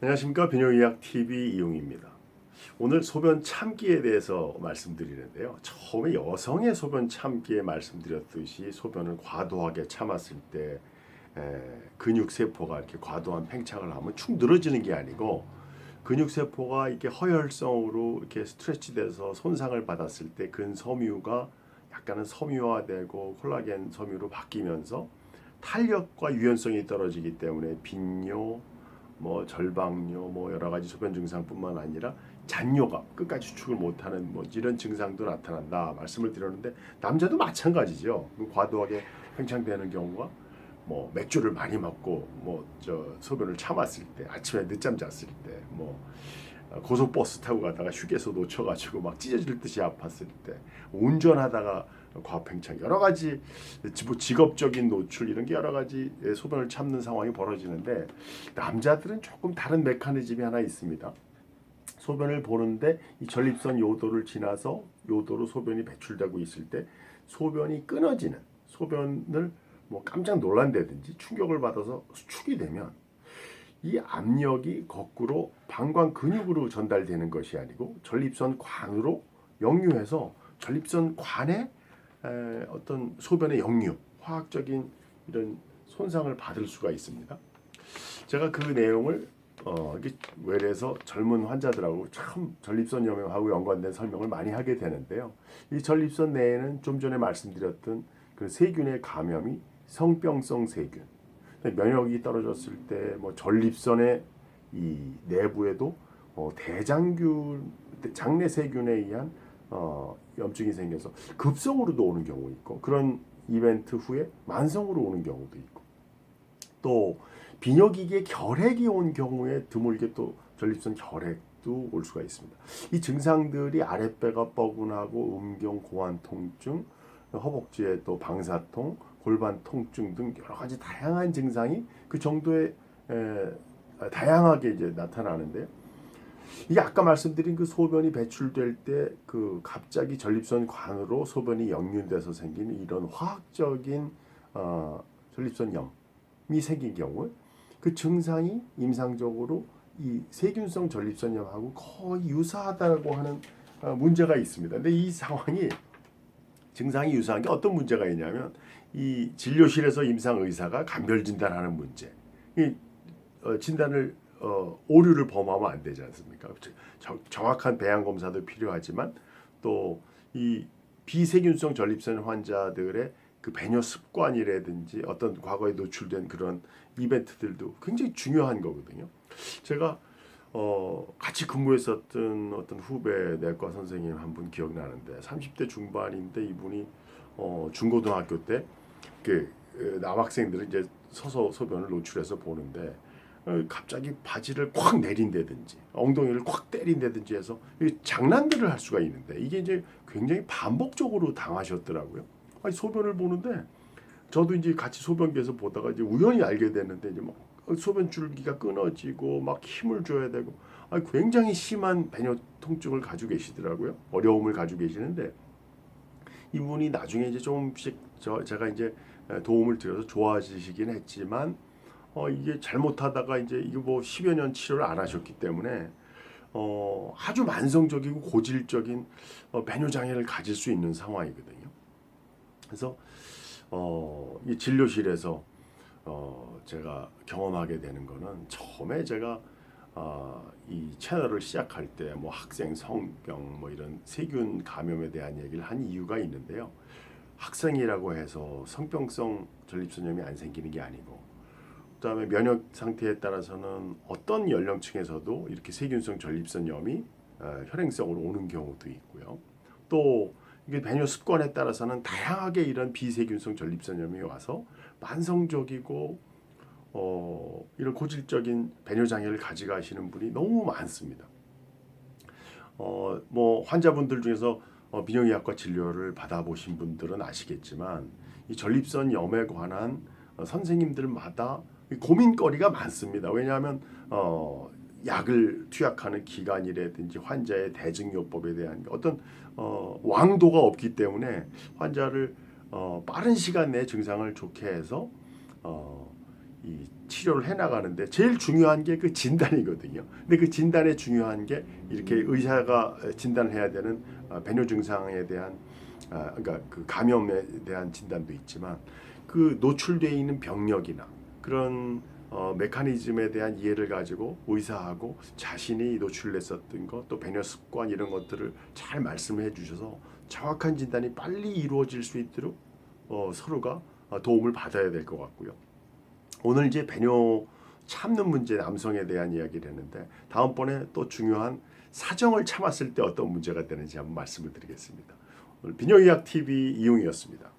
안녕하십니까. 비뇨의학TV 이용입니다. 오늘 소변 참기에 대해서 말씀드리는데요. 처음에 여성의 소변 참기에 말씀드렸듯이 소변을 과도하게 참았을 때 근육세포가 이렇게 과도한 팽창을 하면 축 늘어지는 게 아니고 근육세포가 이렇게 허혈성으로 이렇게 스트레치돼서 손상을 받았을 때 근섬유가 약간은 섬유화되고 콜라겐 섬유로 바뀌면서 탄력과 유연성이 떨어지기 때문에 빈뇨, 절방뇨, 여러 가지 소변 증상뿐만 아니라 잔뇨가 끝까지 추측을 못하는 이런 증상도 나타난다 말씀을 드렸는데 남자도 마찬가지죠. 과도하게 팽창되는 경우가 맥주를 많이 먹고 소변을 참았을 때, 아침에 늦잠 잤을 때, 고속버스 타고 가다가 휴게소 놓쳐가지고 막 찢어질 듯이 아팠을 때, 운전하다가 과팽창, 여러 가지 직업적인 노출 이런 게 여러 가지 소변을 참는 상황이 벌어지는데 남자들은 조금 다른 메커니즘이 하나 있습니다. 소변을 보는데 이 전립선 요도를 지나서 요도로 소변이 배출되고 있을 때 소변이 끊어지는, 소변을 깜짝 놀란다든지 충격을 받아서 수축이 되면 이 압력이 거꾸로 방광 근육으로 전달되는 것이 아니고 전립선 관으로 역류해서 전립선 관에 어떤 소변의 역류, 화학적인 이런 손상을 받을 수가 있습니다. 제가 그 내용을 외래에서 젊은 환자들하고 참 전립선염하고 연관된 설명을 많이 하게 되는데요. 이 전립선 내에는 좀 전에 말씀드렸던 그 세균의 감염이 성병성 세균, 면역이 떨어졌을 때 전립선의 이 내부에도 대장균, 장내 세균에 의한 염증이 생겨서 급성으로도 오는 경우 있고, 그런 이벤트 후에 만성으로 오는 경우도 있고, 또 비뇨기계 결핵이 온 경우에 드물게 또 전립선 결핵도 올 수가 있습니다. 이 증상들이 아랫배가 뻐근하고 음경, 고환 통증, 허벅지에 또 방사통, 골반 통증 등 여러 가지 다양한 증상이 그 정도의 다양하게 이제 나타나는데요. 이게 아까 말씀드린 그 소변이 배출될 때 그 갑자기 전립선 관으로 소변이 역류돼서 생기는 이런 화학적인 전립선염이 생긴 경우 그 증상이 임상적으로 이 세균성 전립선염하고 거의 유사하다고 하는 문제가 있습니다. 근데 이 상황이 증상이 유사한 게 어떤 문제가 있냐면 이 진료실에서 임상 의사가 간별 진단하는 문제. 이 진단을 오류를 범하면 안 되지 않습니까? 정확한 배양 검사도 필요하지만 또 이 비세균성 전립선 환자들의 그 배뇨 습관이라든지 어떤 과거에 노출된 그런 이벤트들도 굉장히 중요한 거거든요. 제가 같이 근무했었던 어떤 후배 내과 선생님 한 분 기억나는데 30대 중반인데 이분이 중고등학교 때 남학생들은 이제 서서 소변을 노출해서 보는데 갑자기 바지를 콱 내린다든지 엉덩이를 콱 때린다든지 해서 장난들을 할 수가 있는데 이게 이제 굉장히 반복적으로 당하셨더라고요. 아니, 소변을 보는데 저도 이제 같이 소변기에서 보다가 이제 우연히 알게 됐는데 이제 소변 줄기가 끊어지고 막 힘을 줘야 되고 굉장히 심한 배뇨 통증을 가지고 계시더라고요. 어려움을 가지고 계시는데 이분이 나중에 이제 조금씩 제가 이제 도움을 드려서 좋아지시긴 했지만 이게 잘못하다가 이제 이거 10여 년 치료를 안 하셨기 때문에 아주 만성적이고 고질적인 배뇨 장애를 가질 수 있는 상황이거든요. 그래서 이 진료실에서 제가 경험하게 되는 거는 처음에 제가 이 채널을 시작할 때 학생 성병 이런 세균 감염에 대한 얘기를 한 이유가 있는데요. 학생이라고 해서 성병성 전립선염이 안 생기는 게 아니고 그다음에 면역 상태에 따라서는 어떤 연령층에서도 이렇게 세균성 전립선염이 혈행성으로 오는 경우도 있고요. 또 이게 배뇨 습관에 따라서는 다양하게 이런 비세균성 전립선염이 와서 만성적이고 이런 고질적인 배뇨 장애를 가져가시는 분이 너무 많습니다. 환자분들 중에서 비뇨기학과 진료를 받아보신 분들은 아시겠지만 이 전립선염에 관한 선생님들마다 고민거리가 많습니다. 왜냐하면 약을 투약하는 기간이라든지 환자의 대증요법에 대한 어떤 왕도가 없기 때문에 환자를 빠른 시간 내에 증상을 좋게 해서 이 치료를 해 나가는데 제일 중요한 게 그 진단이거든요. 근데 그 진단에 중요한 게 이렇게 의사가 진단해야 되는 배뇨 증상에 대한 그러니까 그 감염에 대한 진단도 있지만 그 노출되어 있는 병력이나 그런 메커니즘에 대한 이해를 가지고 의사하고 자신이 노출됐었던 것, 또 배뇨 습관 이런 것들을 잘 말씀해 주셔서 정확한 진단이 빨리 이루어질 수 있도록 서로가 도움을 받아야 될 것 같고요. 오늘 이제 배뇨 참는 문제 남성에 대한 이야기를 했는데 다음번에 또 중요한 사정을 참았을 때 어떤 문제가 되는지 한번 말씀을 드리겠습니다. 오늘 비뇨의학 TV 이용이었습니다.